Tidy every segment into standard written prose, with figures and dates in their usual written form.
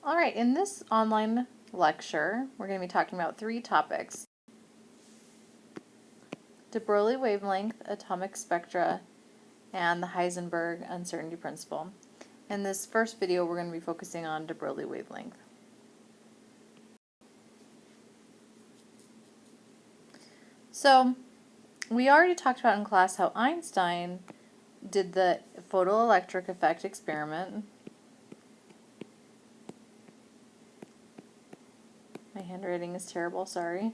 All right, in this online lecture, we're going to be talking about 3 topics: de Broglie wavelength, atomic spectra, and the Heisenberg uncertainty principle. In this first video, we're going to be focusing on de Broglie wavelength. So, we already talked about in class how Einstein did the photoelectric effect experiment. My handwriting is terrible, sorry.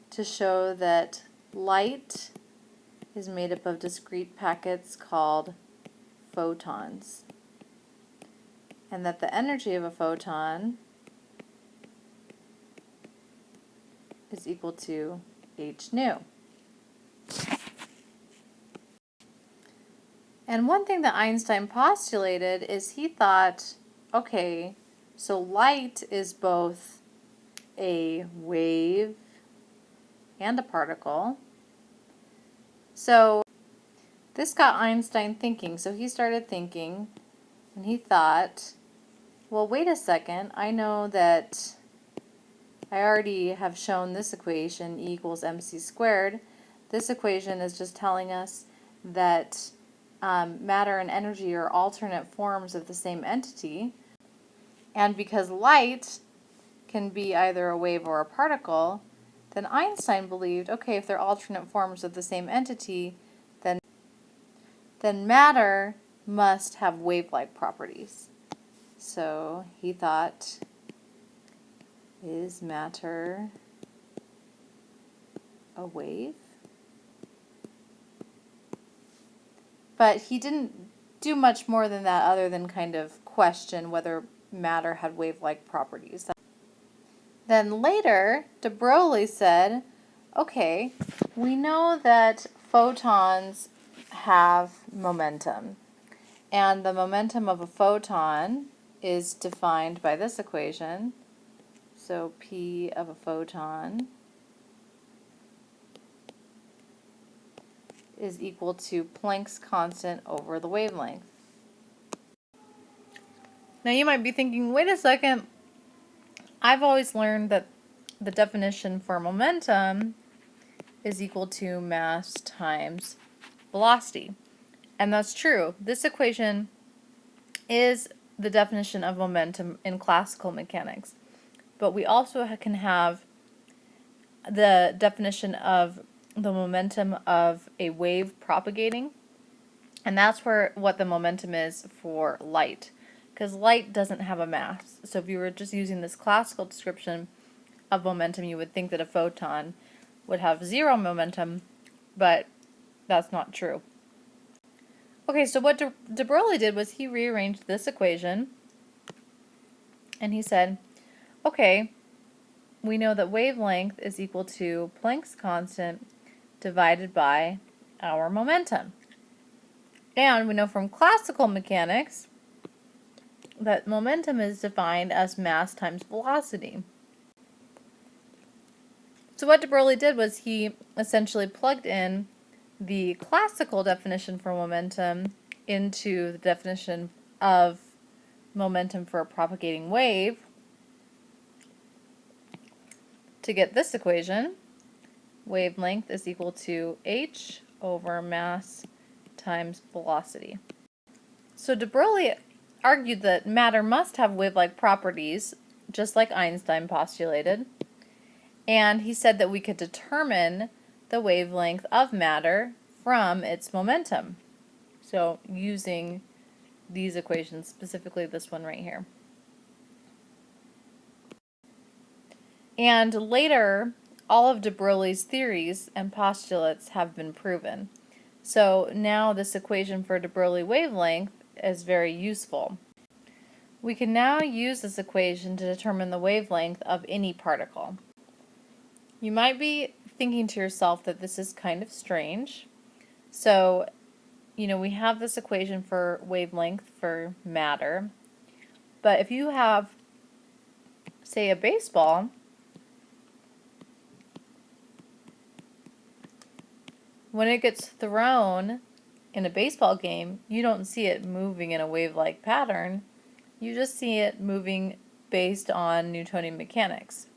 To show that light is made up of discrete packets called photons, and that the energy of a photon is equal to h nu. And one thing that Einstein postulated is he thought, okay, so light is both a wave and a particle. So this got Einstein thinking. So he started thinking, and he thought, well, wait a second, I know that I already have shown this equation, E equals mc squared. This equation is just telling us that matter and energy are alternate forms of the same entity. And because light can be either a wave or a particle, then Einstein believed, okay, if they're alternate forms of the same entity, then matter must have wave-like properties. So he thought, is matter a wave? But he didn't do much more than that other than kind of question whether matter had wave-like properties. Then later, de Broglie said, okay, we know that photons have momentum, and the momentum of a photon is defined by this equation. So P of a photon is equal to Planck's constant over the wavelength. Now you might be thinking, wait a second, I've always learned that the definition for momentum is equal to mass times velocity. And that's true. This equation is the definition of momentum in classical mechanics. But we also can have the definition of the momentum of a wave propagating. And that's what the momentum is for light. Because light doesn't have a mass. So if you were just using this classical description of momentum, you would think that a photon would have 0 momentum, but that's not true. Okay, so what de Broglie did was he rearranged this equation, and he said, okay, we know that wavelength is equal to Planck's constant divided by our momentum. And we know from classical mechanics that momentum is defined as mass times velocity. So what de Broglie did was he essentially plugged in the classical definition for momentum into the definition of momentum for a propagating wave to get this equation. Wavelength is equal to h over mass times velocity. So de Broglie argued that matter must have wave-like properties, just like Einstein postulated, and he said that we could determine the wavelength of matter from its momentum. So using these equations, specifically this one right here. And later, all of de Broglie's theories and postulates have been proven. So now this equation for de Broglie wavelength is very useful. We can now use this equation to determine the wavelength of any particle. You might be thinking to yourself that this is kind of strange. So, we have this equation for wavelength for matter, but if you have, say, a baseball, when it gets thrown in a baseball game, you don't see it moving in a wave-like pattern. You just see it moving based on Newtonian mechanics.